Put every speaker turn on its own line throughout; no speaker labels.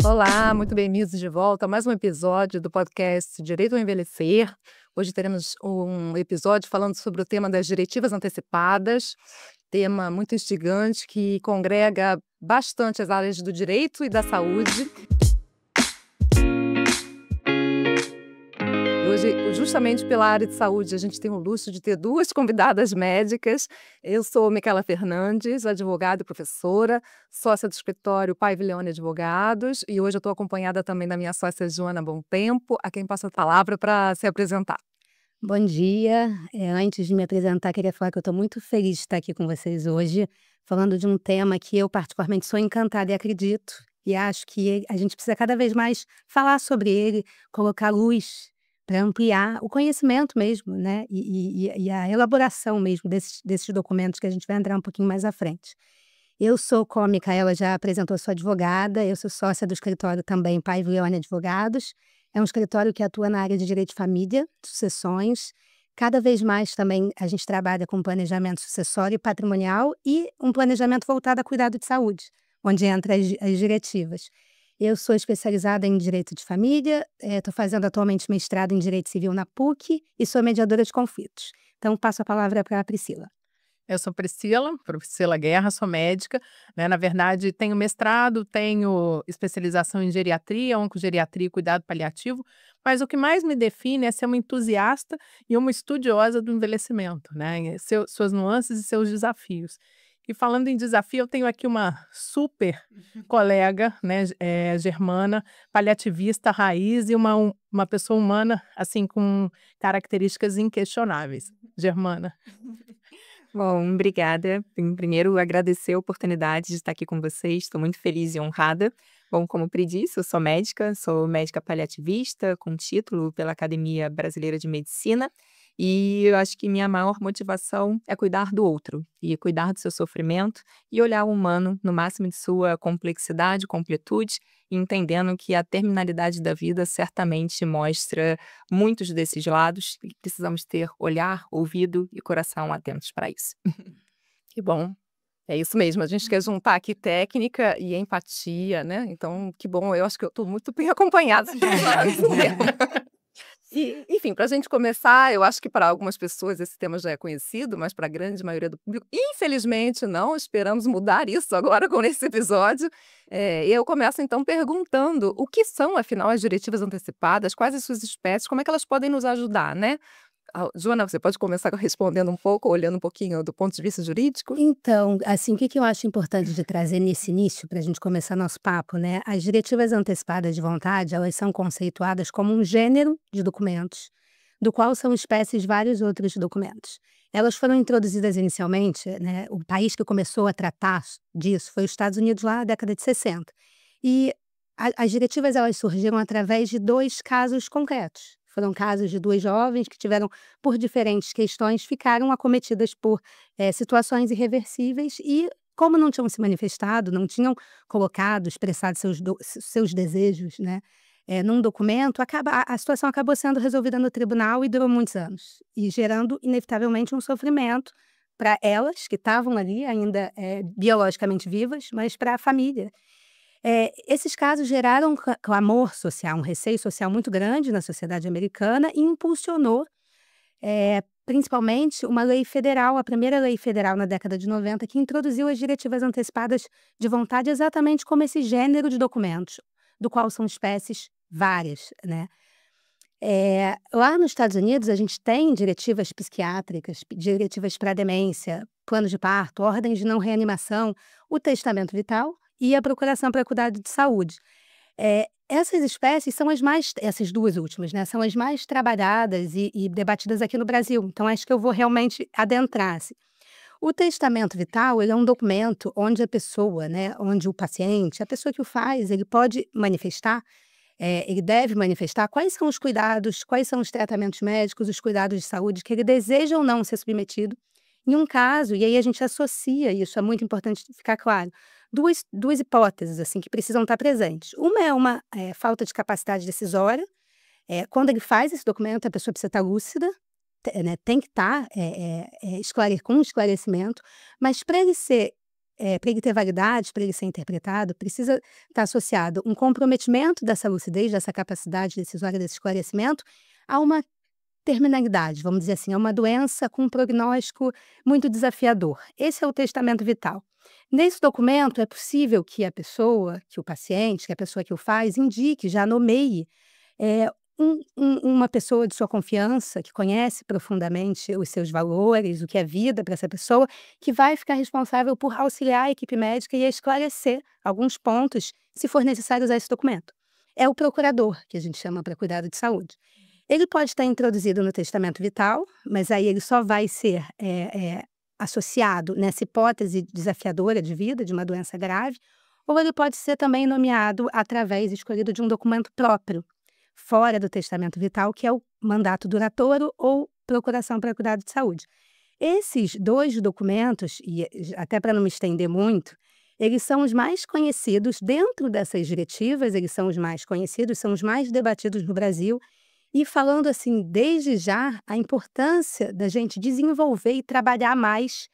Olá, muito bem-vindos de volta a mais um episódio do podcast Direito ao Envelhecer. Hoje teremos um episódio falando sobre o tema das diretivas antecipadas, tema muito instigante que congrega bastante as áreas do direito e da saúde. Hoje, justamente pela área de saúde, a gente tem o luxo de ter duas convidadas médicas. Eu sou Micaela Fernandes, advogada e professora, sócia do escritório Paiva e Leone Advogados, e hoje eu estou acompanhada também da minha sócia Joana Bom Tempo, a quem passo a palavra para se apresentar.
Bom dia. Antes de me apresentar, queria falar que eu estou muito feliz de estar aqui com vocês hoje, falando de um tema que eu particularmente sou encantada e acredito, e acho que a gente precisa cada vez mais falar sobre ele, colocar luz para ampliar o conhecimento mesmo, né? E a elaboração mesmo desses documentos que a gente vai entrar um pouquinho mais à frente. Eu sou, como a Micaela já apresentou, sou advogada, eu sou sócia do escritório também Paiva e Leone Advogados. É um escritório que atua na área de direito de família, sucessões. Cada vez mais também a gente trabalha com planejamento sucessório e patrimonial e um planejamento voltado a cuidado de saúde, onde entra as diretivas. Eu sou especializada em direito de família, estou fazendo atualmente mestrado em direito civil na PUC e sou mediadora de conflitos. Então, passo a palavra para a Priscila.
Eu sou Priscila Guerra, sou médica, né? Na verdade, tenho mestrado, tenho especialização em geriatria, oncogeriatria e cuidado paliativo, mas o que mais me define é ser uma entusiasta e uma estudiosa do envelhecimento, né? Suas nuances e seus desafios. E falando em desafio, eu tenho aqui uma super colega, né, germana, paliativista raiz e uma pessoa humana, assim, com características inquestionáveis. Germana.
Bom, obrigada. Primeiro, agradecer a oportunidade de estar aqui com vocês. Estou muito feliz e honrada. Bom, como o Pri disse, eu sou médica paliativista, com título pela Academia Brasileira de Medicina. E eu acho que minha maior motivação é cuidar do outro, e cuidar do seu sofrimento, e olhar o humano no máximo de sua complexidade, completude, entendendo que a terminalidade da vida certamente mostra muitos desses lados, e precisamos ter olhar, ouvido e coração atentos para isso.
Que bom. É isso mesmo, a gente quer juntar aqui técnica e empatia, né? Então, que bom, eu acho que eu estou muito bem acompanhada. E, enfim, para a gente começar, eu acho que para algumas pessoas esse tema já é conhecido, mas para a grande maioria do público, infelizmente não, esperamos mudar isso agora com esse episódio. Eu começo então perguntando o que são, afinal, as diretivas antecipadas, quais as suas espécies, como é que elas podem nos ajudar, né? Joana, você pode começar respondendo um pouco, olhando um pouquinho do ponto de vista jurídico?
Então, assim, o que eu acho importante de trazer nesse início, para a gente começar nosso papo, né? As diretivas antecipadas de vontade, elas são conceituadas como um gênero de documentos, do qual são espécies vários outros documentos. Elas foram introduzidas inicialmente, né? O país que começou a tratar disso foi os Estados Unidos lá na década de 60. E as diretivas, elas surgiram através de dois casos concretos. Foram casos de duas jovens que tiveram, por diferentes questões, ficaram acometidas por situações irreversíveis e, como não tinham se manifestado, não tinham colocado, expressado seus desejos, né, num documento, a situação acabou sendo resolvida no tribunal e durou muitos anos, e gerando, inevitavelmente, um sofrimento para elas, que estavam ali ainda biologicamente vivas, mas para a família. Esses casos geraram um clamor social, um receio social muito grande na sociedade americana e impulsionou, principalmente, uma lei federal, a primeira lei federal na década de 90, que introduziu as diretivas antecipadas de vontade exatamente como esse gênero de documentos, do qual são espécies várias, né? Lá nos Estados Unidos, a gente tem diretivas psiquiátricas, diretivas para demência, plano de parto, ordens de não reanimação, o testamento vital e a procuração para cuidado de saúde. Essas espécies são essas duas últimas, né, são as mais trabalhadas e debatidas aqui no Brasil, então acho que eu vou realmente adentrar-se. O testamento vital, ele é um documento onde a pessoa, né, onde o paciente, a pessoa que o faz, ele pode manifestar, ele deve manifestar quais são os cuidados, quais são os tratamentos médicos, os cuidados de saúde que ele deseja ou não ser submetido em um caso, e aí a gente associa isso, é muito importante ficar claro, duas hipóteses, assim, que precisam estar presentes. Uma é uma falta de capacidade decisória. Quando ele faz esse documento, a pessoa precisa estar lúcida, né, tem que estar com um esclarecimento, mas para ele ser para ele ter validade, para ele ser interpretado, precisa estar associado um comprometimento dessa lucidez, dessa capacidade decisória, desse esclarecimento, a uma terminalidade, vamos dizer assim, a uma doença com um prognóstico muito desafiador. Esse é o testamento vital. Nesse documento, é possível que a pessoa, que o paciente, que a pessoa que o faz, indique, já nomeie eh, uma pessoa de sua confiança, que conhece profundamente os seus valores, o que é vida para essa pessoa, que vai ficar responsável por auxiliar a equipe médica e a esclarecer alguns pontos, se for necessário usar esse documento. É o procurador, que a gente chama para cuidado de saúde. Ele pode estar introduzido no testamento vital, mas aí ele só vai ser associado nessa hipótese desafiadora de vida, de uma doença grave, ou ele pode ser também nomeado através, escolhido de um documento próprio, fora do testamento vital, que é o mandato duradouro ou procuração para cuidado de saúde. Esses 2 documentos, e até para não me estender muito, eles são os mais conhecidos dentro dessas diretivas, eles são os mais conhecidos, são os mais debatidos no Brasil. E falando assim, desde já, a importância da gente desenvolver e trabalhar mais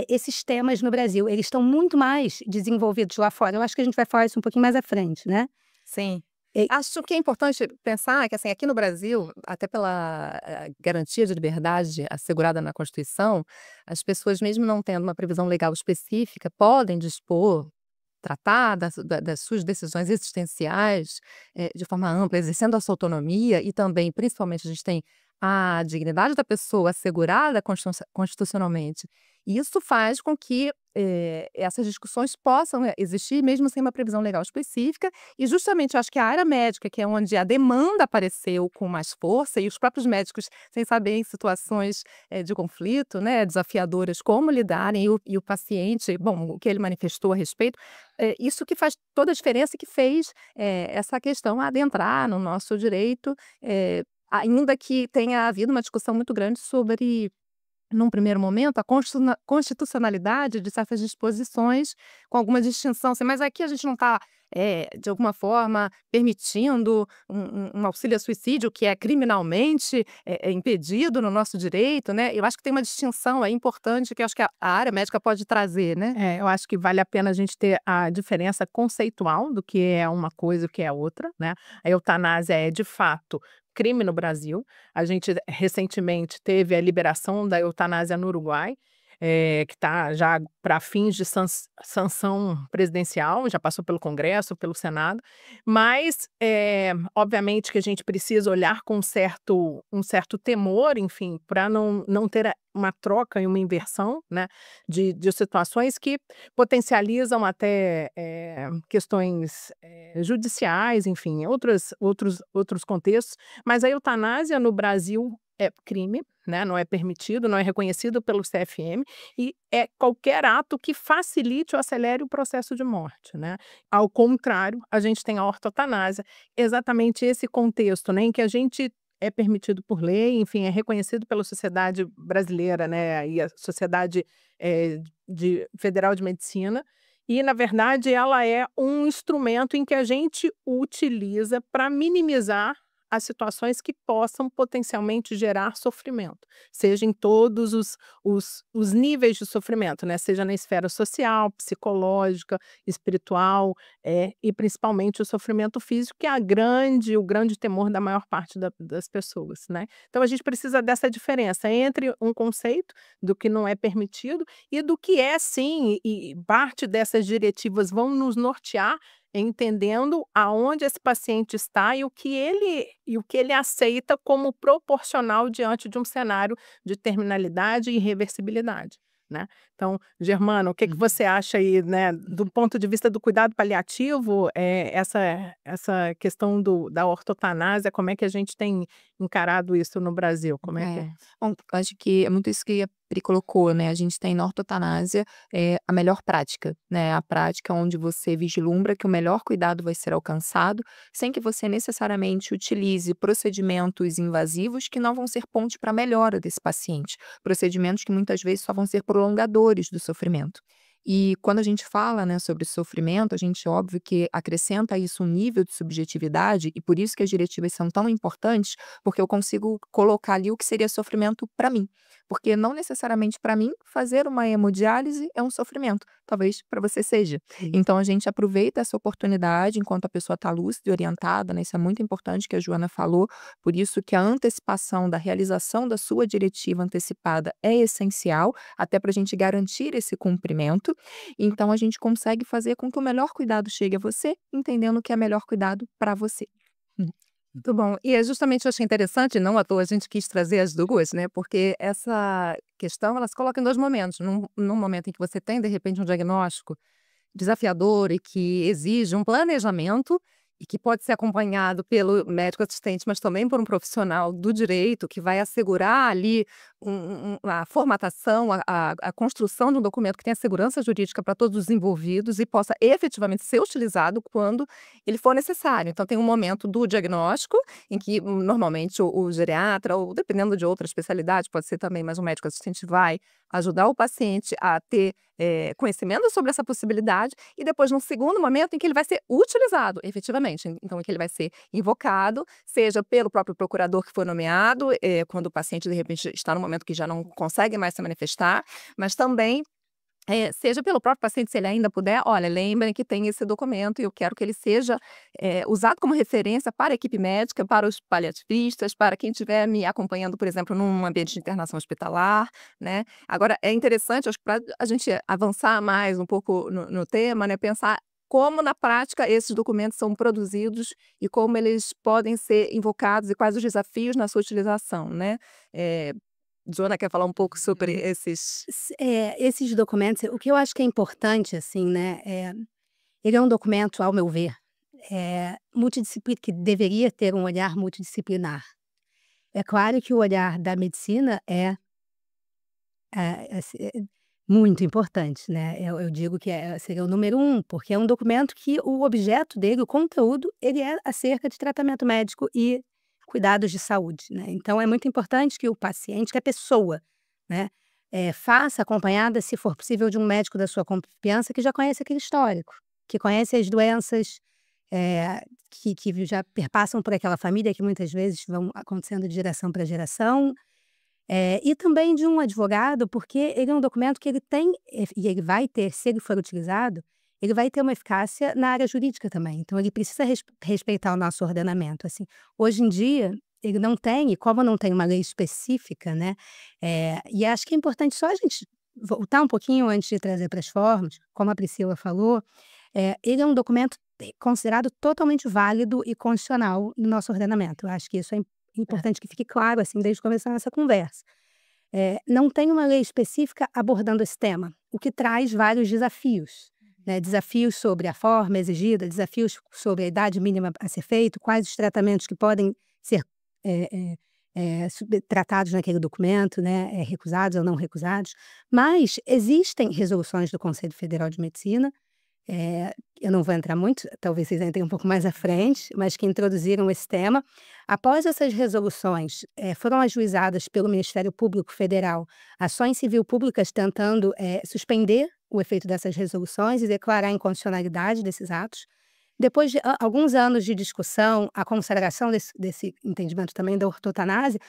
esses temas no Brasil. Eles estão muito mais desenvolvidos lá fora. Eu acho que a gente vai falar isso um pouquinho mais à frente, né?
Sim.
E-
Acho que é importante pensar que, assim, aqui no Brasil, até pela garantia de liberdade assegurada na Constituição, as pessoas, mesmo não tendo uma previsão legal específica, podem dispor, tratar das suas decisões existenciais de forma ampla, exercendo a sua autonomia e também, principalmente, a gente tem a dignidade da pessoa assegurada constitucionalmente. E isso faz com que essas discussões possam existir mesmo sem uma previsão legal específica e justamente eu acho que a área médica, que é onde a demanda apareceu com mais força e os próprios médicos sem saber em situações de conflito, né, desafiadoras, como lidarem e o paciente, bom, o que ele manifestou a respeito, isso que faz toda a diferença e que fez essa questão adentrar no nosso direito, ainda que tenha havido uma discussão muito grande sobre, num primeiro momento, a constitucionalidade de certas disposições, com alguma distinção, assim, mas aqui a gente não está, de alguma forma, permitindo um auxílio a suicídio que é criminalmente impedido no nosso direito, né? Eu acho que tem uma distinção aí importante que eu acho que a área médica pode trazer, né?
Eu acho que vale a pena a gente ter a diferença conceitual do que é uma coisa e o que é outra, né? A eutanásia é, de fato, crime no Brasil. A gente recentemente teve a liberação da eutanásia no Uruguai, que está já para fins de sanção presidencial, já passou pelo Congresso, pelo Senado, mas obviamente que a gente precisa olhar com um certo temor, enfim, para não ter uma troca e uma inversão, né, de situações que potencializam até questões judiciais, enfim, outros contextos, mas a eutanásia no Brasil é crime, né, não é permitido, não é reconhecido pelo CFM e é qualquer ato que facilite ou acelere o processo de morte, né? Ao contrário, a gente tem a ortotanásia, exatamente esse contexto, né, em que a gente é permitido por lei, enfim, é reconhecido pela sociedade brasileira, né, e a Sociedade Federal de Medicina, e, na verdade, ela é um instrumento em que a gente utiliza para minimizar as situações que possam potencialmente gerar sofrimento, seja em todos os níveis de sofrimento, né? Seja na esfera social, psicológica, espiritual, e principalmente o sofrimento físico, que é o grande temor da maior parte das pessoas, né? Então a gente precisa dessa diferença entre um conceito do que não é permitido e do que é sim, e parte dessas diretivas vão nos nortear entendendo aonde esse paciente está e o que ele aceita como proporcional diante de um cenário de terminalidade e irreversibilidade, né. Então, Germana, o que você acha aí, né, do ponto de vista do cuidado paliativo, essa questão da ortotanásia, como é que a gente tem encarado isso no Brasil? Como é que é?
Bom, acho que é muito isso que a Pri colocou, né, a gente tem na ortotanásia, a melhor prática, né, a prática onde você vislumbra que o melhor cuidado vai ser alcançado, sem que você necessariamente utilize procedimentos invasivos que não vão ser ponte para a melhora desse paciente, procedimentos que muitas vezes só vão ser prolongadores do sofrimento. E quando a gente fala, né, sobre sofrimento, a gente, óbvio, que acrescenta a isso um nível de subjetividade, e por isso que as diretivas são tão importantes, porque eu consigo colocar ali o que seria sofrimento para mim. Porque não necessariamente para mim fazer uma hemodiálise é um sofrimento, talvez para você seja.
Sim.
Então a gente aproveita essa oportunidade enquanto a pessoa está lúcida e orientada, né? Isso é muito importante que a Joana falou, por isso que a antecipação da realização da sua diretiva antecipada é essencial, até para a gente garantir esse cumprimento. Então a gente consegue fazer com que o melhor cuidado chegue a você, entendendo que é melhor cuidado para você.
Muito bom. E é justamente eu achei interessante, não à toa a gente quis trazer as duas, né? Porque essa questão ela se coloca em dois momentos. Num momento em que você tem, de repente, um diagnóstico desafiador e que exige um planejamento e que pode ser acompanhado pelo médico assistente, mas também por um profissional do direito que vai assegurar ali a formatação, a construção de um documento que tenha segurança jurídica para todos os envolvidos e possa efetivamente ser utilizado quando ele for necessário. Então, tem um momento do diagnóstico, em que normalmente o geriatra, ou dependendo de outra especialidade, pode ser também, mas o médico assistente vai ajudar o paciente a ter conhecimento sobre essa possibilidade, e depois, num segundo momento, em que ele vai ser utilizado efetivamente. Então, em que ele vai ser invocado, seja pelo próprio procurador que foi nomeado, quando o paciente, de repente, está num momento que já não consegue mais se manifestar, mas também seja pelo próprio paciente, se ele ainda puder, olha, lembrem que tem esse documento e eu quero que ele seja usado como referência para a equipe médica, para os paliativistas, para quem estiver me acompanhando, por exemplo, num ambiente de internação hospitalar, né? Agora, é interessante, acho que para a gente avançar mais um pouco no tema, né, pensar como na prática esses documentos são produzidos e como eles podem ser invocados e quais os desafios na sua utilização, né? Eh, Joana quer falar um pouco sobre esses.
Esses documentos, o que eu acho que é importante, assim, né, ele é um documento, ao meu ver, que deveria ter um olhar multidisciplinar. É claro que o olhar da medicina assim, muito importante, né, eu digo que seria o número um, porque é um documento que o objeto dele, o conteúdo, ele é acerca de tratamento médico e cuidados de saúde, né. Então é muito importante que o paciente, que a pessoa, né, faça acompanhada, se for possível, de um médico da sua confiança que já conhece aquele histórico, que conhece as doenças, que já perpassam por aquela família, que muitas vezes vão acontecendo de geração para geração, e também de um advogado, porque ele é um documento que ele tem, e ele vai ter, se ele for utilizado, ele vai ter uma eficácia na área jurídica também. Então ele precisa respeitar o nosso ordenamento, assim. Hoje em dia, ele não tem, e como não tem uma lei específica, né, e acho que é importante só a gente voltar um pouquinho antes de trazer para as formas, como a Priscila falou, ele é um documento considerado totalmente válido e constitucional no nosso ordenamento. Eu acho que isso é importante que fique claro, assim, desde o começo da nossa conversa. Não tem uma lei específica abordando esse tema, o que traz vários desafios, né? Desafios sobre a forma exigida, desafios sobre a idade mínima a ser feito, quais os tratamentos que podem ser tratados naquele documento, né? Recusados ou não recusados. Mas existem resoluções do Conselho Federal de Medicina, eu não vou entrar muito, talvez vocês entrem um pouco mais à frente, mas que introduziram esse tema. Após essas resoluções, foram ajuizadas pelo Ministério Público Federal ações civil públicas tentando suspender o efeito dessas resoluções e declarar a inconstitucionalidade desses atos. Depois de alguns anos de discussão, a consagração desse entendimento também da ortotanásia,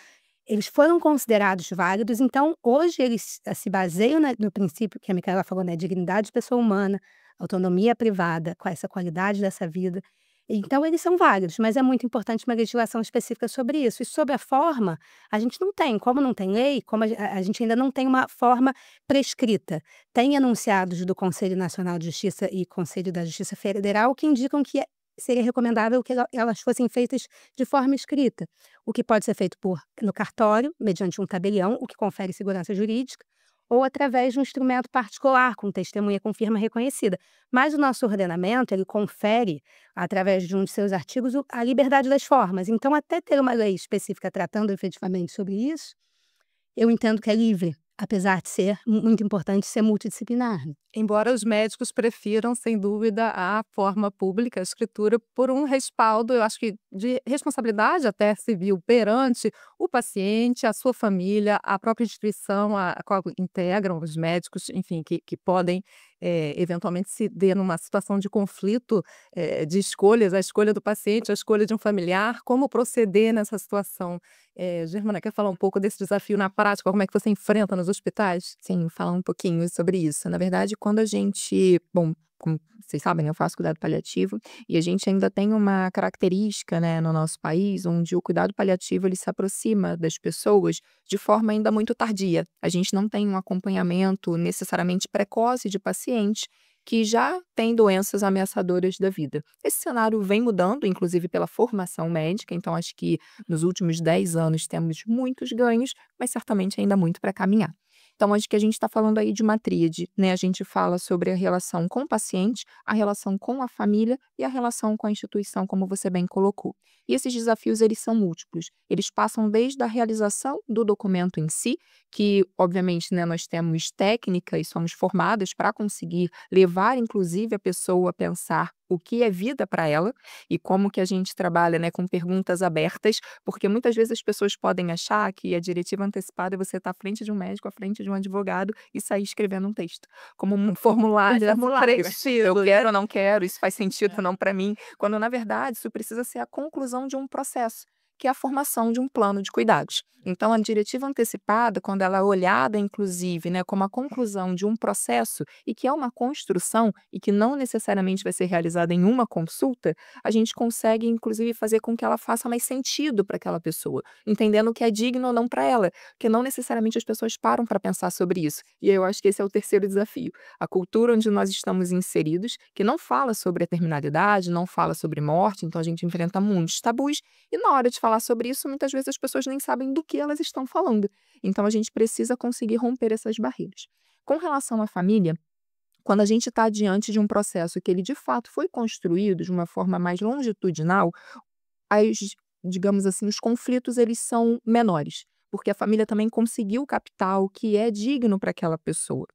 eles foram considerados válidos. Então hoje eles se baseiam no princípio que a Micaela falou, né, dignidade de pessoa humana, autonomia privada, com essa qualidade dessa vida. Então eles são válidos, mas é muito importante uma legislação específica sobre isso. E sobre a forma, a gente não tem, como não tem lei, como a gente ainda não tem uma forma prescrita. Tem enunciados do Conselho Nacional de Justiça e Conselho da Justiça Federal que indicam que seria recomendável que elas fossem feitas de forma escrita, o que pode ser feito no cartório, mediante um tabelião, o que confere segurança jurídica, ou através de um instrumento particular, com testemunha com firma reconhecida. Mas o nosso ordenamento, ele confere, através de um de seus artigos, a liberdade das formas. Então, até ter uma lei específica tratando efetivamente sobre isso, eu entendo que é livre, apesar de ser muito importante ser multidisciplinar.
Embora os médicos prefiram, sem dúvida, a forma pública, a escritura, por um respaldo, eu acho que de responsabilidade até civil perante o paciente, a sua família, a própria instituição a qual integram os médicos, enfim, que podem eventualmente se dê numa situação de conflito, de escolhas, a escolha do paciente, a escolha de um familiar, como proceder nessa situação? Germana, quer falar um pouco desse desafio na prática? Como é que você enfrenta nos hospitais?
Sim, falar um pouquinho sobre isso. Na verdade, quando a gente, bom, como vocês sabem, eu faço cuidado paliativo e a gente ainda tem uma característica, né, no nosso país, onde o cuidado paliativo ele se aproxima das pessoas de forma ainda muito tardia. A gente não tem um acompanhamento necessariamente precoce de pacientes que já têm doenças ameaçadoras da vida. Esse cenário vem mudando, inclusive pela formação médica, então acho que nos últimos 10 anos temos muitos ganhos, mas certamente ainda muito para caminhar. Então, acho que a gente está falando aí de uma tríade, né? A gente fala sobre a relação com o paciente, a relação com a família e a relação com a instituição, como você bem colocou. E esses desafios, eles são múltiplos. Eles passam desde a realização do documento em si, que, obviamente, né, nós temos técnica e somos formadas para conseguir levar, inclusive, a pessoa a pensar o que é vida para ela e como que a gente trabalha, né, com perguntas abertas, porque muitas vezes as pessoas podem achar que a diretiva antecipada é você estar à frente de um médico, à frente de um advogado e sair escrevendo um texto, como um formulário preenchido. Eu quero ou não quero, isso faz sentido ou não para mim, quando na verdade isso precisa ser a conclusão de um processo, que é a formação de um plano de cuidados. Então, a diretiva antecipada, quando ela é olhada, inclusive, né, como a conclusão de um processo e que é uma construção e que não necessariamente vai ser realizada em uma consulta, a gente consegue, inclusive, fazer com que ela faça mais sentido para aquela pessoa, entendendo o que é digno ou não para ela, porque não necessariamente as pessoas param para pensar sobre isso. E eu acho que esse é o terceiro desafio. A cultura onde nós estamos inseridos, que não fala sobre a terminalidade, não fala sobre morte, então a gente enfrenta muitos tabus, e na hora de falar sobre isso, muitas vezes as pessoas nem sabem do que elas estão falando. Então, a gente precisa conseguir romper essas barreiras. Com relação à família, quando a gente está diante de um processo que ele de fato foi construído de uma forma mais longitudinal, as, digamos assim, os conflitos eles são menores, porque a família também conseguiu captar o que é digno para aquela pessoa.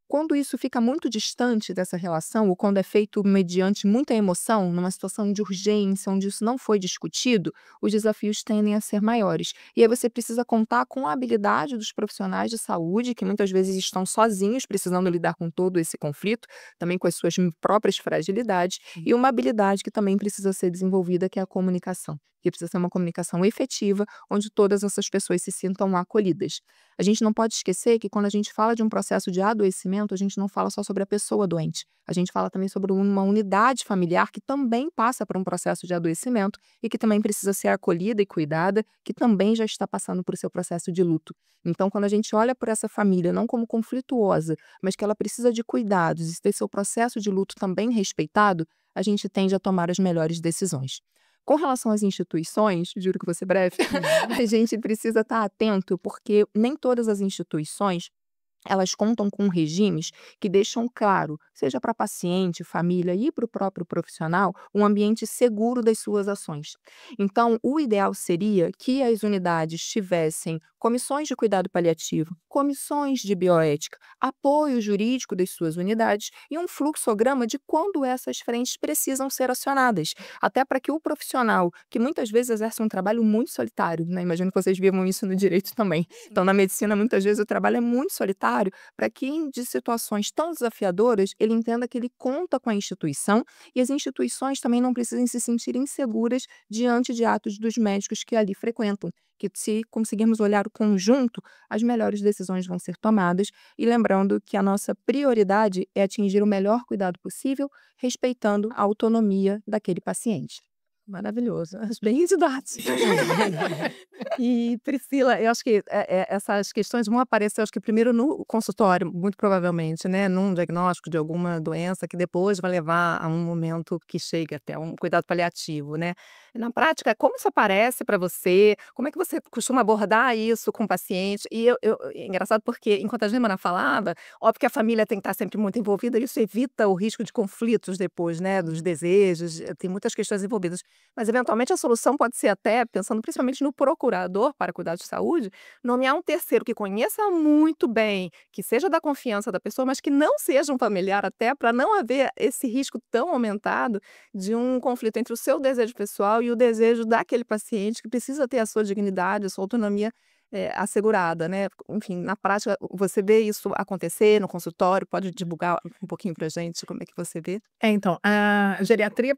Quando isso fica muito distante dessa relação, ou quando é feito mediante muita emoção, numa situação de urgência, onde isso não foi discutido, os desafios tendem a ser maiores. E aí você precisa contar com a habilidade dos profissionais de saúde, que muitas vezes estão sozinhos, precisando lidar com todo esse conflito, também com as suas próprias fragilidades, e uma habilidade que também precisa ser desenvolvida, que é a comunicação. Que precisa ser uma comunicação efetiva, onde todas essas pessoas se sintam acolhidas. A gente não pode esquecer que quando a gente fala de um processo de adoecimento, a gente não fala só sobre a pessoa doente. A gente fala também sobre uma unidade familiar que também passa por um processo de adoecimento e que também precisa ser acolhida e cuidada, que também já está passando por seu processo de luto. Então, quando a gente olha por essa família não como conflituosa, mas que ela precisa de cuidados e ter seu processo de luto também respeitado, a gente tende a tomar as melhores decisões. Com relação às instituições, juro que vou ser breve, a gente precisa estar atento, porque nem todas as instituições elas contam com regimes que deixam claro, seja para paciente, família e para o próprio profissional, um ambiente seguro das suas ações. Então, o ideal seria que as unidades tivessem comissões de cuidado paliativo, comissões de bioética, apoio jurídico das suas unidades e um fluxograma de quando essas frentes precisam ser acionadas, até para que o profissional, que muitas vezes exerce um trabalho muito solitário, né? Imagino que vocês vivam isso no direito também. Então, na medicina, muitas vezes o trabalho é muito solitário, para que em de situações tão desafiadoras, ele entenda que ele conta com a instituição e as instituições também não precisem se sentir inseguras diante de atos dos médicos que ali frequentam. Que se conseguirmos olhar o conjunto, as melhores decisões vão ser tomadas e lembrando que a nossa prioridade é atingir o melhor cuidado possível, respeitando a autonomia daquele paciente.
Maravilhoso, bem didático. E, Priscila, eu acho que essas questões vão aparecer, acho que primeiro no consultório, muito provavelmente, né? Num diagnóstico de alguma doença que depois vai levar a um momento que chega até um cuidado paliativo, né? Na prática, como isso aparece para você? Como é que você costuma abordar isso com o paciente? E é engraçado porque, enquanto a Gemma falava, óbvio que a família tem que estar sempre muito envolvida, isso evita o risco de conflitos depois, né? Dos desejos, tem muitas questões envolvidas. Mas, eventualmente, a solução pode ser até, pensando principalmente no procurador para cuidar de saúde, nomear um terceiro que conheça muito bem, que seja da confiança da pessoa, mas que não seja um familiar até, para não haver esse risco tão aumentado de um conflito entre o seu desejo pessoal e o desejo daquele paciente que precisa ter a sua dignidade, a sua autonomia assegurada, né? Enfim, na prática, você vê isso acontecer no consultório? Pode divulgar um pouquinho para a gente como é que você vê?
Então, a geriatria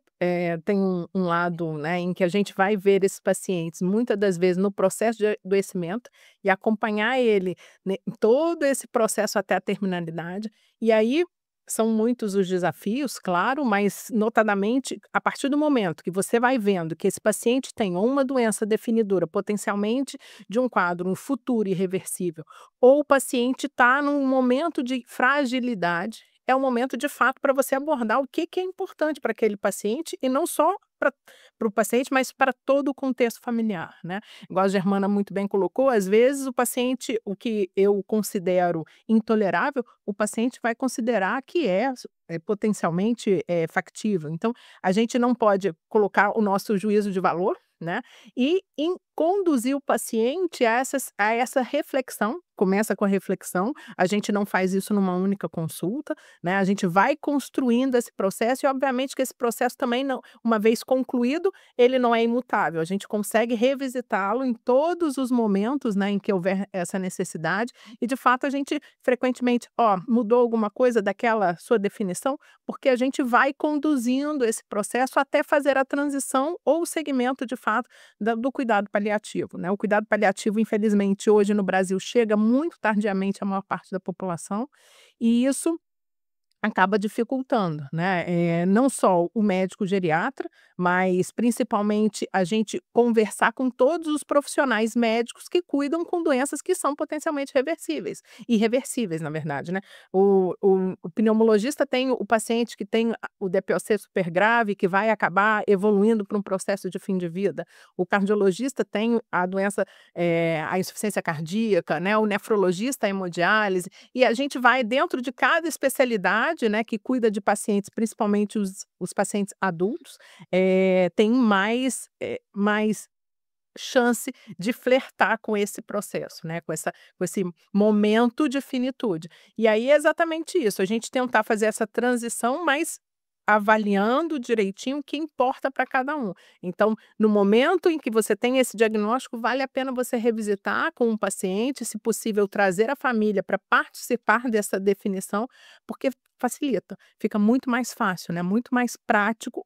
tem um lado, né, em que a gente vai ver esses pacientes, muitas das vezes, no processo de adoecimento e acompanhar ele, né, em todo esse processo até a terminalidade. E aí são muitos os desafios, claro, mas notadamente, a partir do momento que você vai vendo que esse paciente tem ou uma doença definidora, potencialmente de um quadro, um futuro irreversível, ou o paciente está num momento de fragilidade, é um momento de fato para você abordar o que é importante para aquele paciente e não só para o paciente, mas para todo o contexto familiar, né? Igual a Germana muito bem colocou, às vezes o paciente, o que eu considero intolerável, o paciente vai considerar que potencialmente factível. Então, a gente não pode colocar o nosso juízo de valor, né? E conduzir o paciente a essa reflexão. Começa com a reflexão, a gente não faz isso numa única consulta, né? A gente vai construindo esse processo e, obviamente, que esse processo também, não, uma vez concluído, ele não é imutável. A gente consegue revisitá-lo em todos os momentos, né, em que houver essa necessidade. E, de fato, a gente frequentemente, mudou alguma coisa daquela sua definição, porque a gente vai conduzindo esse processo até fazer a transição ou o segmento, de fato, do cuidado paliativo, né? O cuidado paliativo, infelizmente, hoje no Brasil chega muito tardiamente à maior parte da população, e isso acaba dificultando, né, não só o médico geriatra, mas principalmente a gente conversar com todos os profissionais médicos que cuidam com doenças que são potencialmente reversíveis, irreversíveis, na verdade, né. O pneumologista tem o paciente que tem o DPOC super grave, que vai acabar evoluindo para um processo de fim de vida. O cardiologista tem a doença, a insuficiência cardíaca, né, o nefrologista a hemodiálise, e a gente vai dentro de cada especialidade, né, que cuida de pacientes, principalmente os pacientes adultos, tem mais chance de flertar com esse processo, né, com esse momento de finitude. E aí é exatamente isso, a gente tentar fazer essa transição, mas avaliando direitinho o que importa para cada um. Então, no momento em que você tem esse diagnóstico, vale a pena você revisitar com o paciente, se possível, trazer a família para participar dessa definição, porque facilita, fica muito mais fácil, né? Muito mais prático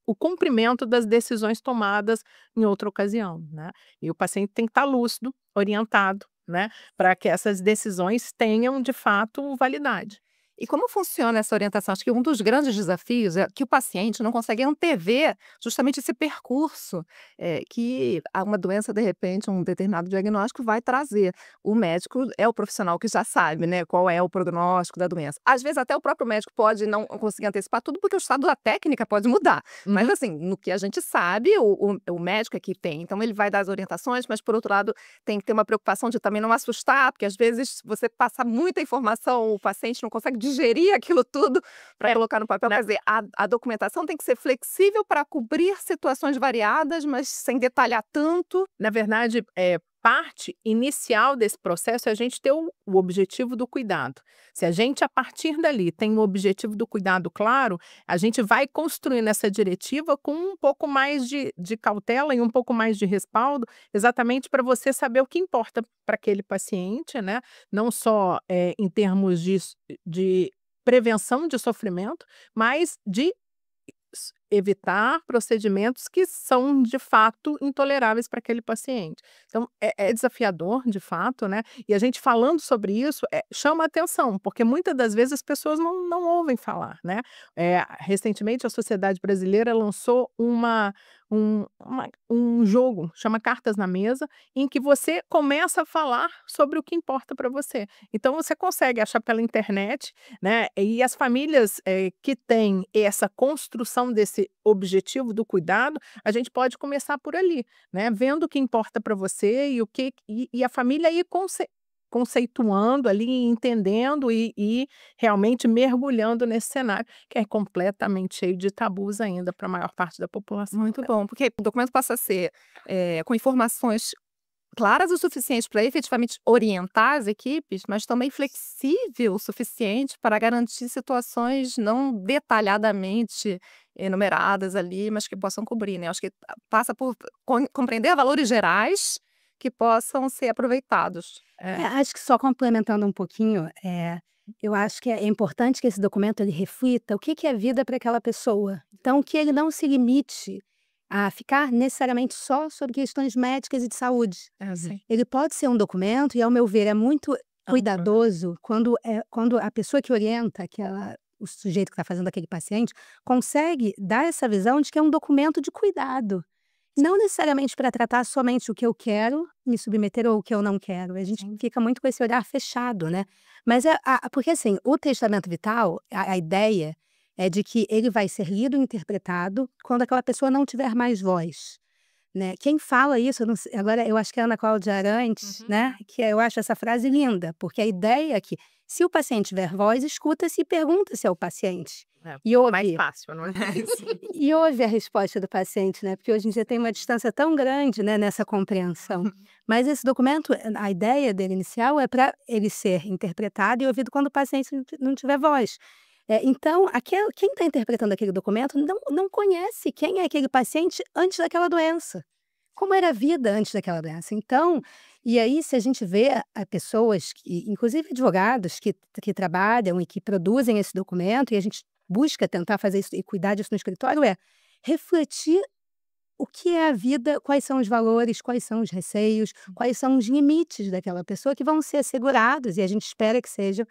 o cumprimento das decisões tomadas em outra ocasião, né? E o paciente tem que estar lúcido, orientado, né? Para que essas decisões tenham, de fato, validade.
E como funciona essa orientação? Acho que um dos grandes desafios é que o paciente não consegue antever justamente esse percurso que uma doença, de repente, um determinado diagnóstico vai trazer. O médico é o profissional que já sabe, né, qual é o prognóstico da doença. Às vezes, até o próprio médico pode não conseguir antecipar tudo, porque o estado da técnica pode mudar. Mas, assim, no que a gente sabe, o médico é que tem. Então, ele vai dar as orientações, mas, por outro lado, tem que ter uma preocupação de também não assustar, porque, às vezes, você passa muita informação, o paciente não consegue digerir aquilo tudo para colocar no papel. Quer dizer, a documentação tem que ser flexível para cobrir situações variadas, mas sem detalhar tanto.
Na verdade, parte inicial desse processo é a gente ter o objetivo do cuidado. Se a gente, a partir dali, tem o objetivo do cuidado claro, a gente vai construindo essa diretiva com um pouco mais de cautela e um pouco mais de respaldo, exatamente para você saber o que importa para aquele paciente, né? Não só em termos de prevenção de sofrimento, mas de evitar procedimentos que são, de fato, intoleráveis para aquele paciente. Então, é desafiador, de fato, né? E a gente falando sobre isso chama atenção, porque muitas das vezes as pessoas não ouvem falar, né? Recentemente, a Sociedade Brasileira lançou um jogo, chama Cartas na Mesa, em que você começa a falar sobre o que importa para você. Então, você consegue achar pela internet, né? E as famílias que têm essa construção desse objetivo do cuidado, a gente pode começar por ali, né? Vendo o que importa para você e a família ir conceituando ali, entendendo e realmente mergulhando nesse cenário, que é completamente cheio de tabus ainda para a maior parte da população.
Muito bom, porque o documento passa a ser com informações claras o suficiente para efetivamente orientar as equipes, mas também flexível o suficiente para garantir situações não detalhadamente enumeradas ali, mas que possam cobrir, né? Acho que passa por compreender valores gerais que possam ser aproveitados.
Acho que só complementando um pouquinho, eu acho que é importante que esse documento ele reflita o que é vida para aquela pessoa. Então, que ele não se limite a ficar necessariamente só sobre questões médicas e de saúde.
Sim.
Ele pode ser um documento, e ao meu ver é muito cuidadoso quando a pessoa que orienta o sujeito que está fazendo aquele paciente consegue dar essa visão de que é um documento de cuidado. Não necessariamente para tratar somente o que eu quero me submeter ou o que eu não quero. A gente fica muito com esse olhar fechado, né? Mas porque assim, o testamento vital, a ideia é de que ele vai ser lido e interpretado quando aquela pessoa não tiver mais voz, né? Quem fala isso, eu não sei, agora eu acho que é a Ana Cláudia Arantes, né? Que eu acho essa frase linda, porque a ideia é que se o paciente tiver voz, escuta-se e pergunta-se ao paciente. E
Mais
ouve.
fácil, não é?
E ouve a resposta do paciente, né? Porque hoje em dia tem uma distância tão grande, né, nessa compreensão. Mas esse documento, a ideia dele inicial é para ele ser interpretado e ouvido quando o paciente não tiver voz. Então, quem está interpretando aquele documento não conhece quem é aquele paciente antes daquela doença. Como era a vida antes daquela doença. Então, e aí se a gente vê pessoas, inclusive advogados, que trabalham e que produzem esse documento, e a gente busca tentar fazer isso e cuidar disso no escritório, refletir o que é a vida, quais são os valores, quais são os receios, quais são os limites daquela pessoa que vão ser assegurados, e a gente espera que sejam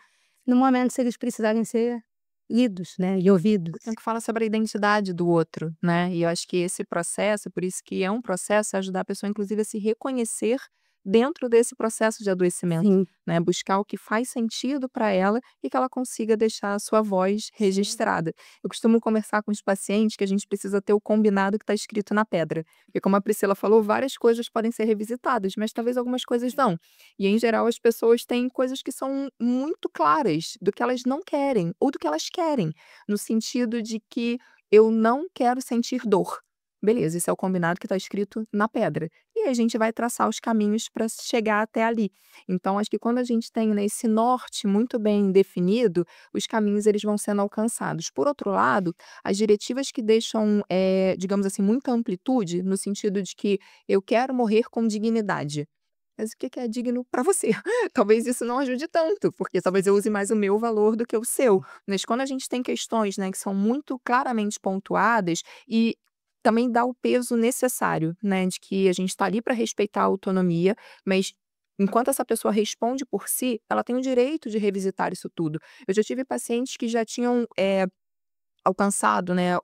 no momento se eles precisarem ser lidos, né, e ouvidos.
Tem que falar sobre a identidade do outro, né? E eu acho que esse processo, por isso que é um processo, é ajudar a pessoa, inclusive, a se reconhecer dentro desse processo de adoecimento,
Sim.
né? Buscar o que faz sentido para ela e que ela consiga deixar a sua voz registrada. Eu costumo conversar com os pacientes que a gente precisa ter o combinado que está escrito na pedra. Porque, como a Priscila falou, várias coisas podem ser revisitadas, mas talvez algumas coisas não. E, em geral, as pessoas têm coisas que são muito claras do que elas não querem ou do que elas querem, no sentido de que eu não quero sentir dor. Beleza, esse é o combinado que está escrito na pedra. E aí a gente vai traçar os caminhos para chegar até ali. Então, acho que quando a gente tem, né, esse norte muito bem definido, os caminhos eles vão sendo alcançados. Por outro lado, as diretivas que deixam, digamos assim, muita amplitude, no sentido de que eu quero morrer com dignidade. Mas o que é digno para você? Talvez isso não ajude tanto, porque talvez eu use mais o meu valor do que o seu. Mas quando a gente tem questões, né, que são muito claramente pontuadas e também dá o peso necessário, né, de que a gente está ali para respeitar a autonomia, mas enquanto essa pessoa responde por si, ela tem o direito de revisitar isso tudo. Eu já tive pacientes que já tinham alcançado, né,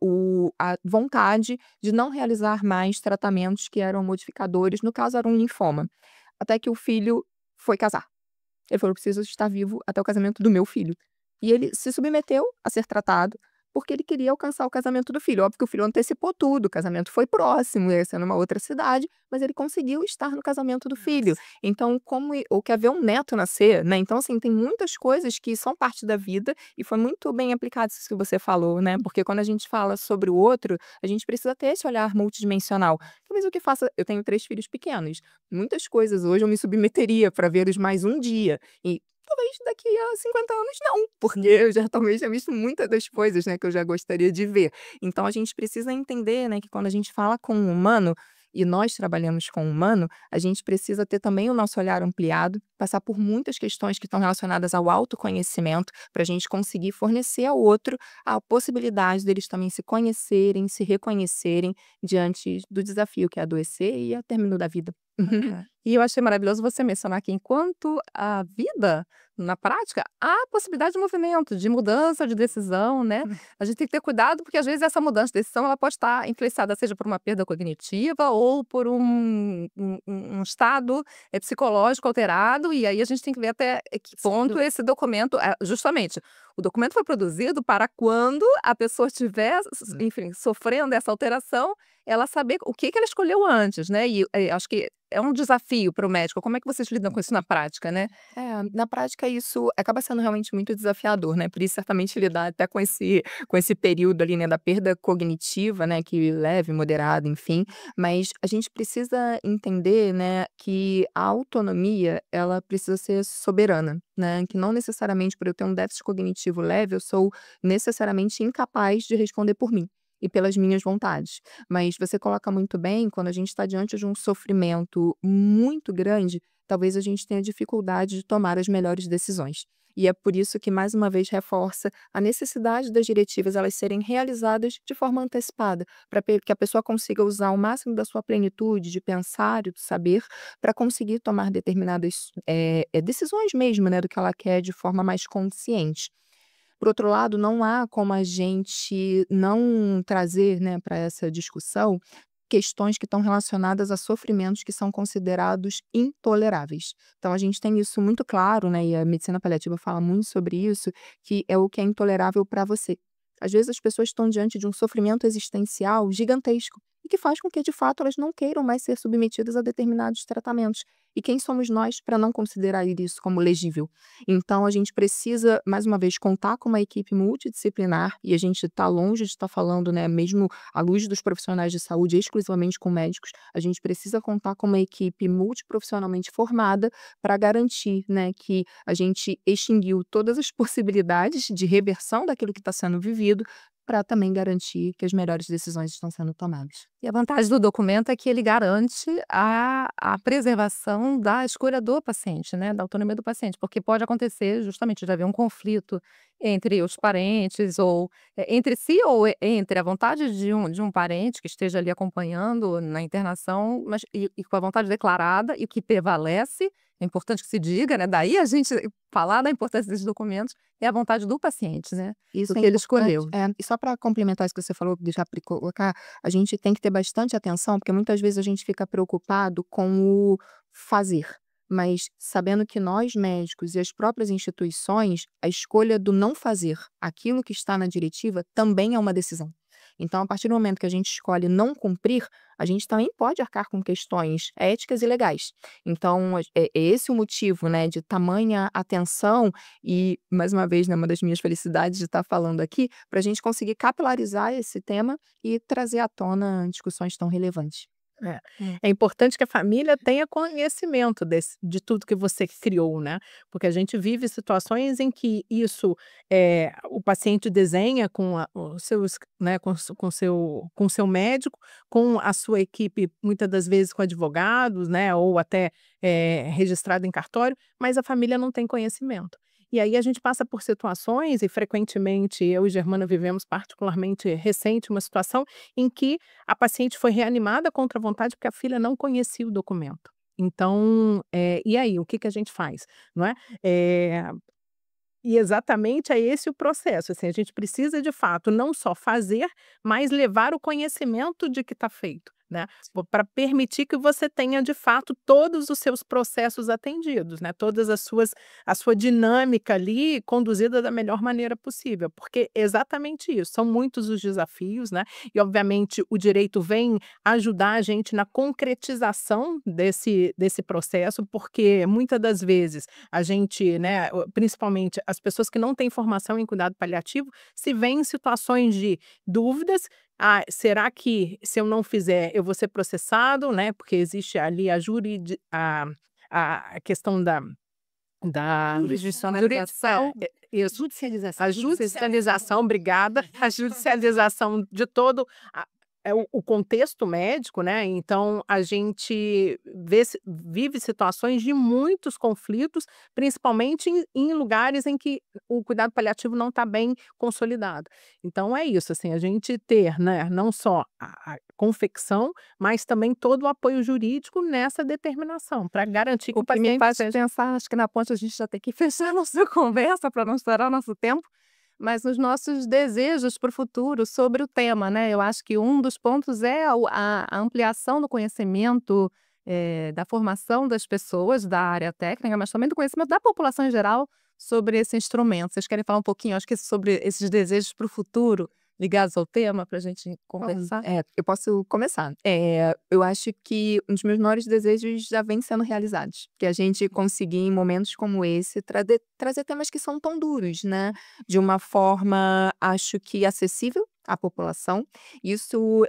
a vontade de não realizar mais tratamentos que eram modificadores, no caso era um linfoma, até que o filho foi casar. Ele falou: "Eu preciso estar vivo até o casamento do meu filho". E ele se submeteu a ser tratado, porque ele queria alcançar o casamento do filho. Óbvio que o filho antecipou tudo, o casamento foi próximo, ia ser numa outra cidade, mas ele conseguiu estar no casamento do filho. Então, ou quer ver um neto nascer, né? Então, assim, tem muitas coisas que são parte da vida e foi muito bem aplicado isso que você falou, né? Porque quando a gente fala sobre o outro, a gente precisa ter esse olhar multidimensional. Talvez o que faça. Eu tenho 3 filhos pequenos. Muitas coisas hoje eu me submeteria para vê-los mais um dia. E talvez daqui a 50 anos não, porque eu já talvez já visto muitas das coisas, né, que eu já gostaria de ver. Então a gente precisa entender, né, que quando a gente fala com um humano, e nós trabalhamos com um humano, a gente precisa ter também o nosso olhar ampliado, passar por muitas questões que estão relacionadas ao autoconhecimento, para a gente conseguir fornecer ao outro a possibilidade deles também se conhecerem, se reconhecerem diante do desafio que é adoecer e ao término da vida.
E eu achei maravilhoso você mencionar que enquanto a vida, na prática, há possibilidade de movimento, de mudança de decisão, né? A gente tem que ter cuidado porque às vezes essa mudança de decisão ela pode estar influenciada seja por uma perda cognitiva ou por um estado psicológico alterado e aí a gente tem que ver até que ponto esse documento, justamente, o documento foi produzido para quando a pessoa estiver, enfim, sofrendo essa alteração, ela saber o que ela escolheu antes, né? E acho que é um desafio para o médico. Como é que vocês lidam com isso na prática, né?
Na prática isso acaba sendo realmente muito desafiador, né, por isso certamente lidar até com esse período ali, né, da perda cognitiva, né, que leve, moderada, enfim, mas a gente precisa entender, né, que a autonomia, ela precisa ser soberana, né, que não necessariamente por eu ter um déficit cognitivo leve, eu sou necessariamente incapaz de responder por mim. e pelas minhas vontades. Mas você coloca muito bem, quando a gente está diante de um sofrimento muito grande, talvez a gente tenha dificuldade de tomar as melhores decisões. E é por isso que, mais uma vez, reforça a necessidade das diretivas elas serem realizadas de forma antecipada, para que a pessoa consiga usar o máximo da sua plenitude de pensar e do saber para conseguir tomar determinadas decisões mesmo, né, do que ela quer de forma mais consciente. Por outro lado, não há como a gente não trazer, né, para essa discussão questões que estão relacionadas a sofrimentos que são considerados intoleráveis. Então, a gente tem isso muito claro, né, e a medicina paliativa fala muito sobre isso, que é o que é intolerável para você. Às vezes, as pessoas estão diante de um sofrimento existencial gigantesco e que faz com que, de fato, elas não queiram mais ser submetidas a determinados tratamentos. E quem somos nós para não considerar isso como legível? Então, a gente precisa, mais uma vez, contar com uma equipe multidisciplinar, e a gente está longe de estar falando, né, mesmo à luz dos profissionais de saúde, exclusivamente com médicos, a gente precisa contar com uma equipe multiprofissionalmente formada para garantir, né, que a gente extinguiu todas as possibilidades de reversão daquilo que está sendo vivido, para também garantir que as melhores decisões estão sendo tomadas.
E a vantagem do documento é que ele garante a preservação da escolha do paciente, né, da autonomia do paciente, porque pode acontecer justamente de haver um conflito entre os parentes ou entre si ou entre a vontade de um parente que esteja ali acompanhando na internação, mas e com a vontade declarada e o que prevalece, é importante que se diga, né, daí a gente falar da importância desses documentos, é a vontade do paciente, né,
Isso
do
é
que ele
importante.
escolheu.
E só para complementar isso que você falou, já para colocar, a gente tem que ter bastante atenção, porque muitas vezes a gente fica preocupado com o fazer. Mas sabendo que nós, médicos e as próprias instituições, a escolha do não fazer aquilo que está na diretiva também é uma decisão. Então, a partir do momento que a gente escolhe não cumprir, a gente também pode arcar com questões éticas e legais. Então, é esse o motivo, né, de tamanha atenção e, mais uma vez, né, uma das minhas felicidades de estar falando aqui, para a gente conseguir capilarizar esse tema e trazer à tona discussões tão relevantes.
É importante que a família tenha conhecimento de tudo que você criou, né? Porque a gente vive situações em que isso, o paciente desenha com os seus, né, com o seu médico, com a sua equipe, muitas das vezes com advogados, né, ou até registrado em cartório, mas a família não tem conhecimento. E aí a gente passa por situações, e frequentemente eu e Germana vivemos particularmente recente uma situação em que a paciente foi reanimada contra a vontade porque a filha não conhecia o documento. Então, e aí, o que que a gente faz, não é? E exatamente é esse o processo, assim, a gente precisa de fato não só fazer, mas levar o conhecimento de que está feito, né, para permitir que você tenha de fato todos os seus processos atendidos, né, todas a sua dinâmica ali conduzida da melhor maneira possível, porque é exatamente isso, são muitos os desafios, né, e obviamente o direito vem ajudar a gente na concretização desse processo, porque muitas das vezes a gente, né, principalmente as pessoas que não têm formação em cuidado paliativo, se veem em situações de dúvidas. Ah, será que se eu não fizer eu vou ser processado, né? Porque existe ali a questão da
Jurisdicionalização.
isso,
Judicialização.
a judicialização, obrigada, a judicialização de todo o contexto médico, né? Então, a gente vive situações de muitos conflitos, principalmente em lugares em que o cuidado paliativo não está bem consolidado. Então, é isso, assim, a gente ter, né, não só a confecção, mas também todo o apoio jurídico nessa determinação, para garantir que
O
o
que me
paciente
faz
seja.
pensar, acho que na ponte a gente já tem que fechar a nossa conversa para não estourar nosso tempo, mas nos nossos desejos para o futuro sobre o tema, né? Eu acho que um dos pontos é a ampliação do conhecimento, da formação das pessoas da área técnica, mas também do conhecimento da população em geral sobre esse instrumento. Vocês querem falar um pouquinho, acho que sobre esses desejos para o futuro ligados ao tema, para a gente conversar?
Eu posso começar. Eu acho que um dos meus maiores desejos já vem sendo realizados. Que a gente conseguir, em momentos como esse, trazer temas que são tão duros, né? De uma forma, acho que acessível à população. Isso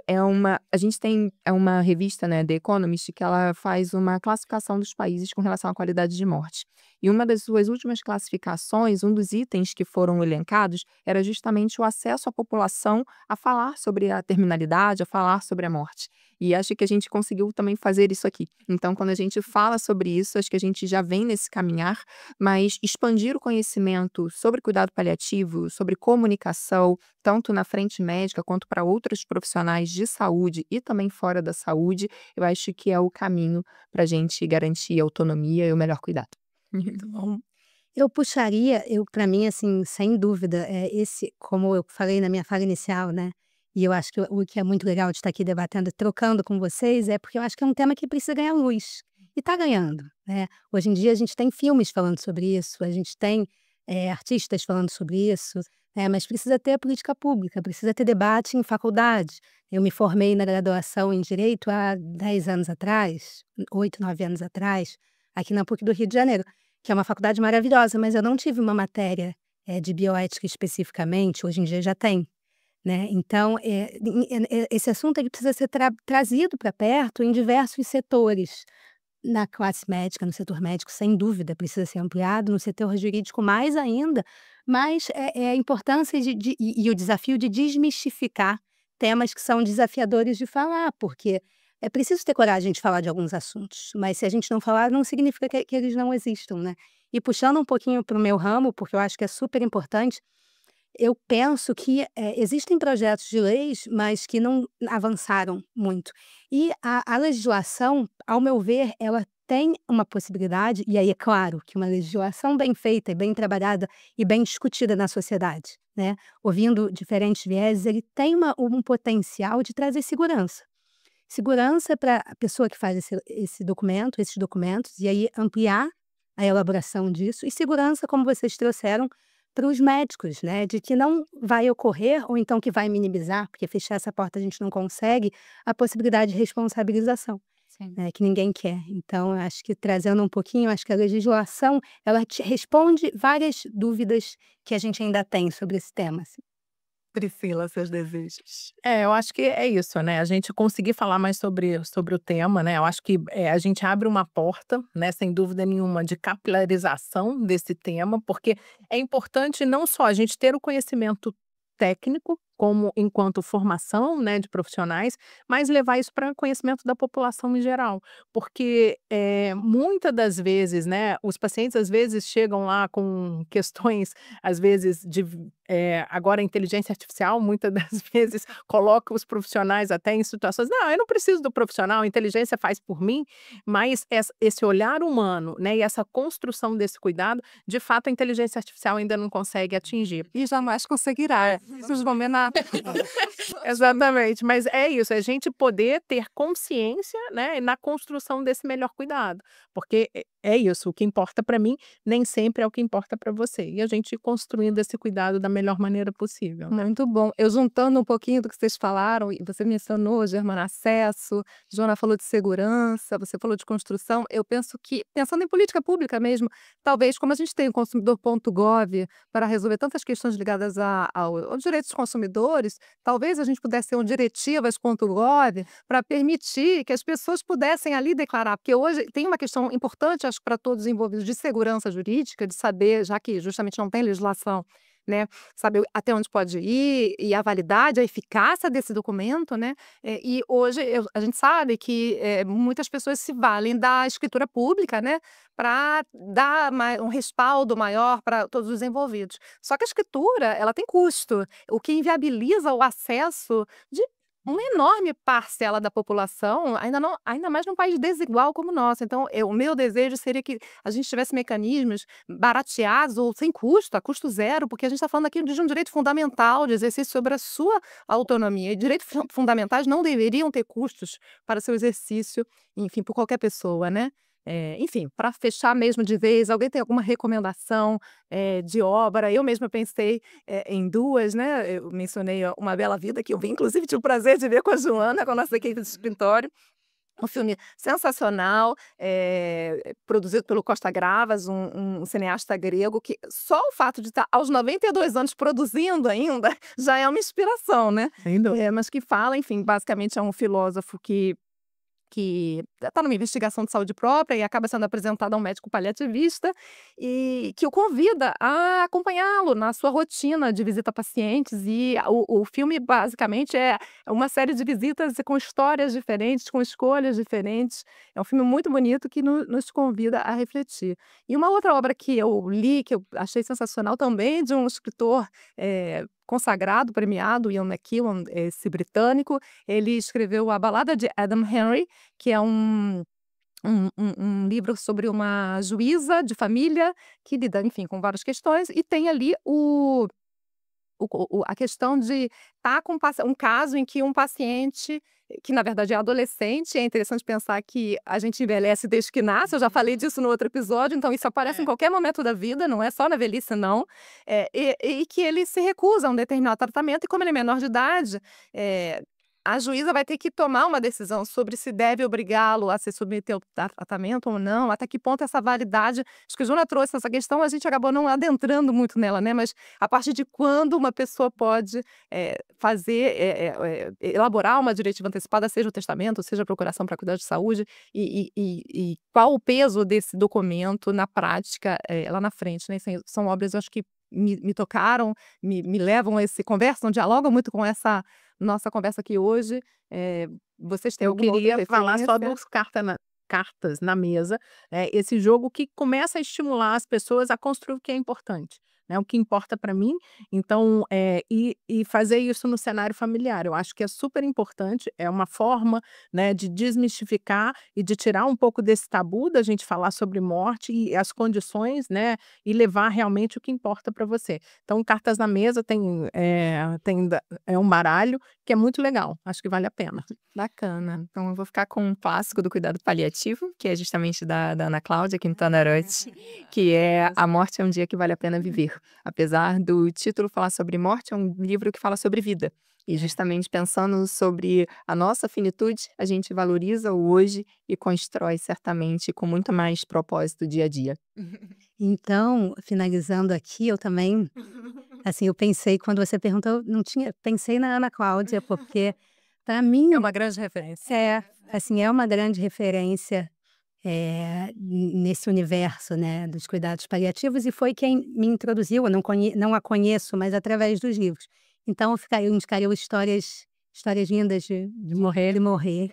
a gente tem uma revista, né, The Economist, que ela faz uma classificação dos países com relação à qualidade de morte. E uma das suas últimas classificações, um dos itens que foram elencados, era justamente o acesso à população a falar sobre a terminalidade, a falar sobre a morte. E acho que a gente conseguiu também fazer isso aqui. Então, quando a gente fala sobre isso, acho que a gente já vem nesse caminhar, mas expandir o conhecimento sobre cuidado paliativo, sobre comunicação, tanto na frente médica quanto para outros profissionais de saúde e também fora da saúde, eu acho que é o caminho para a gente garantir a autonomia e o melhor cuidado.
Muito bom. Eu puxaria, para mim, assim, sem dúvida, esse, como eu falei na minha fala inicial, né? E eu acho que o que é muito legal de estar aqui debatendo, trocando com vocês, é porque eu acho que é um tema que precisa ganhar luz. E está ganhando, né? Hoje em dia a gente tem filmes falando sobre isso, a gente tem artistas falando sobre isso, né? Mas precisa ter política pública, precisa ter debate em faculdade. Eu me formei na graduação em Direito há 10 anos atrás, 8, 9 anos atrás, aqui na PUC do Rio de Janeiro, que é uma faculdade maravilhosa, mas eu não tive uma matéria de bioética especificamente, hoje em dia já tem. Né? Então, esse assunto ele precisa ser trazido para perto em diversos setores. Na classe médica, no setor médico, sem dúvida, precisa ser ampliado, no setor jurídico mais ainda, mas a importância e o desafio de desmistificar temas que são desafiadores de falar, porque é preciso ter coragem de falar de alguns assuntos, mas se a gente não falar, não significa que eles não existam, né? E puxando um pouquinho para o meu ramo, porque eu acho que é super importante, eu penso que existem projetos de leis, mas que não avançaram muito. E a legislação, ao meu ver, ela tem uma possibilidade, e aí é claro que uma legislação bem feita, e bem trabalhada e bem discutida na sociedade, né? Ouvindo diferentes vieses, ele tem um potencial de trazer segurança. Segurança para a pessoa que faz esses documentos, e aí ampliar a elaboração disso, e segurança, como vocês trouxeram, para os médicos, né, de que não vai ocorrer, ou então que vai minimizar, porque fechar essa porta a gente não consegue, a possibilidade de responsabilização,
Sim.
né, que ninguém quer. Então, eu acho que trazendo um pouquinho, acho que a legislação, ela responde várias dúvidas que a gente ainda tem sobre esse tema. Assim.
Priscila, seus desejos.
Eu acho que é isso, né, a gente conseguir falar mais sobre o tema, né, eu acho que, a gente abre uma porta, né, sem dúvida nenhuma, de capilarização desse tema, porque é importante não só a gente ter o conhecimento técnico, como enquanto formação, né, de profissionais, mas levar isso para conhecimento da população em geral. Porque, muita das vezes, né, os pacientes às vezes chegam lá com questões, às vezes agora a inteligência artificial muitas das vezes coloca os profissionais até em situações: "Não, eu não preciso do profissional, a inteligência faz por mim", mas esse olhar humano, né, e essa construção desse cuidado, de fato a inteligência artificial ainda não consegue atingir.
E jamais conseguirá. Vocês vão ver nada.
Exatamente, mas é isso, é a gente poder ter consciência, né, na construção desse melhor cuidado, porque é isso, o que importa para mim nem sempre é o que importa para você, e a gente ir construindo esse cuidado da melhor maneira possível.
Muito bom. Eu juntando um pouquinho do que vocês falaram, e você mencionou, Germana, acesso, Joana falou de segurança, você falou de construção, eu penso que, pensando em política pública mesmo, talvez como a gente tem o consumidor.gov para resolver tantas questões ligadas aos direitos dos consumidores, talvez a gente pudesse ter um diretivas.gov para permitir que as pessoas pudessem ali declarar, porque hoje tem uma questão importante, acho que para todos os envolvidos, de segurança jurídica, de saber, já que justamente não tem legislação, né, saber até onde pode ir e a validade, a eficácia desse documento, né? E hoje a gente sabe que muitas pessoas se valem da escritura pública, né, para dar um respaldo maior para todos os envolvidos. Só que a escritura, ela tem custo, o que inviabiliza o acesso de uma enorme parcela da população, ainda mais num país desigual como o nosso. Então, o meu desejo seria que a gente tivesse mecanismos barateados ou sem custo, a custo zero, porque a gente está falando aqui de um direito fundamental, de exercício sobre a sua autonomia. E direitos fundamentais não deveriam ter custos para seu exercício, enfim, por qualquer pessoa, né? Enfim, para fechar mesmo de vez, alguém tem alguma recomendação de obra? Eu mesma pensei em duas, né? Eu mencionei Uma Bela Vida, que eu vim, inclusive, tive o prazer de ver com a Joana, com a nossa equipe de escritório. Um filme sensacional, produzido pelo Costa Gravas, um cineasta grego, que só o fato de estar aos 92 anos produzindo ainda já é uma inspiração, né?
Sem dúvida.
Mas que fala, enfim, basicamente é um filósofo que está numa investigação de saúde própria e acaba sendo apresentado a um médico paliativista e que o convida a acompanhá-lo na sua rotina de visita a pacientes. E o filme, basicamente, é uma série de visitas com histórias diferentes, com escolhas diferentes. É um filme muito bonito que nos convida a refletir. E uma outra obra que eu li, que eu achei sensacional também, de um escritor consagrado, premiado, Ian McEwan, esse britânico. Ele escreveu A Balada de Adam Henry, que é um livro sobre uma juíza de família que lida, enfim, com várias questões, e tem ali a questão de estar com um caso em que um paciente, que na verdade é adolescente, é interessante pensar que a gente envelhece desde que nasce, eu já falei disso no outro episódio, então isso aparece em qualquer momento da vida, não é só na velhice, não. E que ele se recusa a um determinado tratamento, e como ele é menor de idade, a juíza vai ter que tomar uma decisão sobre se deve obrigá-lo a se submeter ao tratamento ou não, até que ponto essa validade. Acho que a Juna trouxe essa questão, a gente acabou não adentrando muito nela, né? Mas a partir de quando uma pessoa pode elaborar uma diretiva antecipada, seja o testamento, seja a procuração para cuidar de saúde, e qual o peso desse documento na prática lá na frente, né? São obras, eu acho que me tocaram, me levam a conversam, dialogam muito com essa nossa conversa aqui hoje. Vocês têm
Eu
alguma outra
queria falar só
referência?
dos cartas na mesa, esse jogo que começa a estimular as pessoas a construir o que é importante, né? O que importa para mim. Então, e fazer isso no cenário familiar. Eu acho que é super importante, é uma forma, né, de desmistificar e de tirar um pouco desse tabu da gente falar sobre morte e as condições, né, e levar realmente o que importa para você. Então, cartas na mesa é um baralho que é muito legal. Acho que vale a pena.
Bacana. Então eu vou ficar com um clássico do cuidado paliativo, que é justamente da Ana Cláudia Quintana Roth, que é A Morte é um Dia que Vale a Pena Viver. Apesar do título falar sobre morte, é um livro que fala sobre vida. E justamente pensando sobre a nossa finitude, a gente valoriza o hoje e constrói certamente com muito mais propósito dia a dia.
Então, finalizando aqui, eu também, assim, eu pensei, quando você perguntou, pensei na Ana Cláudia, porque para mim
É uma grande referência.
assim, é uma grande referência nesse universo, né, dos cuidados paliativos, e foi quem me introduziu. Eu não a conheço, mas através dos livros. Então eu indicaria o Histórias Lindas de Morrer.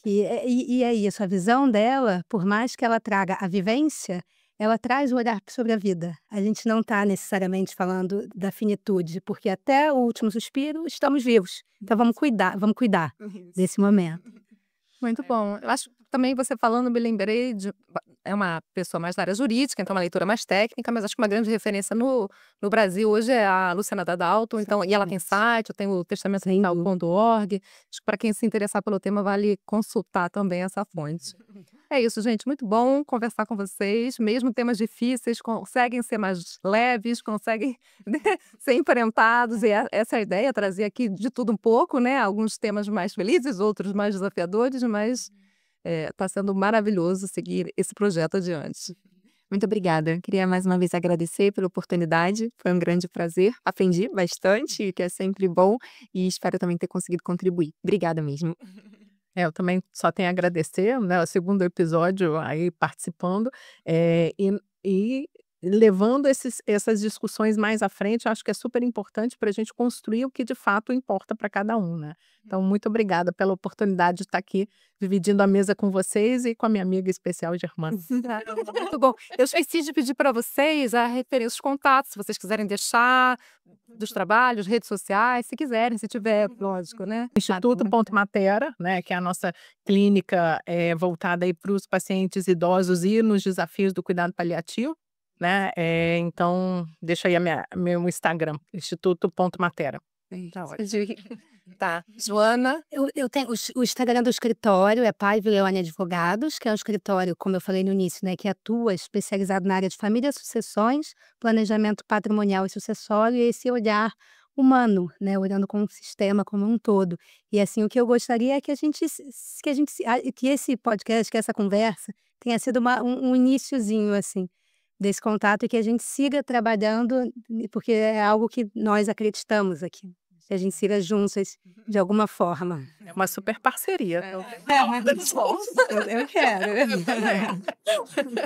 E é isso, a visão dela, por mais que ela traga a vivência, ela traz o olhar sobre a vida. A gente não está necessariamente falando da finitude, porque até o último suspiro estamos vivos. Então vamos cuidar desse momento.
Muito bom. Eu acho que também, você falando, me lembrei é uma pessoa mais da área jurídica, então uma leitura mais técnica, mas acho que uma grande referência no Brasil hoje é a Luciana Dadalto. Então, e ela tem site, eu tenho o testamentovital.org. Acho que para quem se interessar pelo tema, vale consultar também essa fonte. É isso, gente. Muito bom conversar com vocês. Mesmo temas difíceis, conseguem ser mais leves, conseguem, né, ser enfrentados. E essa é a ideia, trazer aqui de tudo um pouco, né? Alguns temas mais felizes, outros mais desafiadores, mas está sendo maravilhoso seguir esse projeto adiante.
Muito obrigada. Queria mais uma vez agradecer pela oportunidade. Foi um grande prazer. Aprendi bastante, o que é sempre bom, e espero também ter conseguido contribuir. Obrigada mesmo.
Eu também só tenho a agradecer, né, o segundo episódio aí participando, e levando essas discussões mais à frente. Acho que é super importante para a gente construir o que de fato importa para cada um, né? Então, muito obrigada pela oportunidade de estar aqui dividindo a mesa com vocês e com a minha amiga especial Germana.
Muito bom. Eu esqueci de pedir para vocês a referência, os contatos, se vocês quiserem deixar, dos trabalhos, redes sociais, se quiserem, se tiver, lógico, né?
Instituto Ponto Matera, né, que é a nossa clínica voltada aí para os pacientes idosos e nos desafios do cuidado paliativo, né? Então, deixa aí meu Instagram, Instituto.matera.
Tá ótimo. Tá. Joana?
Eu tenho o Instagram do escritório, é Paiva e Leone Advogados, que é um escritório, como eu falei no início, né, que atua especializado na área de família, sucessões, planejamento patrimonial e sucessório, e esse olhar humano, né, olhando como um sistema, como um todo. E assim, o que eu gostaria é que que esse podcast, que essa conversa tenha sido um iniciozinho, assim, desse contato, e que a gente siga trabalhando, porque é algo que nós acreditamos aqui. que a gente siga juntas de alguma forma.
É uma super parceria.
Eu quero.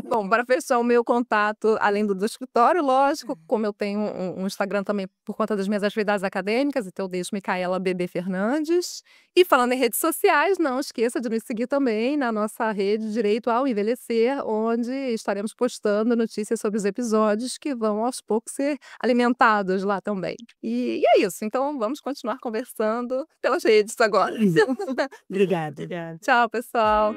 Bom, para fechar o meu contato, além do escritório, lógico, como eu tenho um Instagram também por conta das minhas atividades acadêmicas, então eu deixo Micaela Bebê Fernandes. E falando em redes sociais, não esqueça de me seguir também na nossa rede Direito ao Envelhecer, onde estaremos postando notícias sobre os episódios que vão aos poucos ser alimentados lá também. E é isso, então vamos continuar conversando pelas redes agora.
Obrigada.
Tchau, pessoal.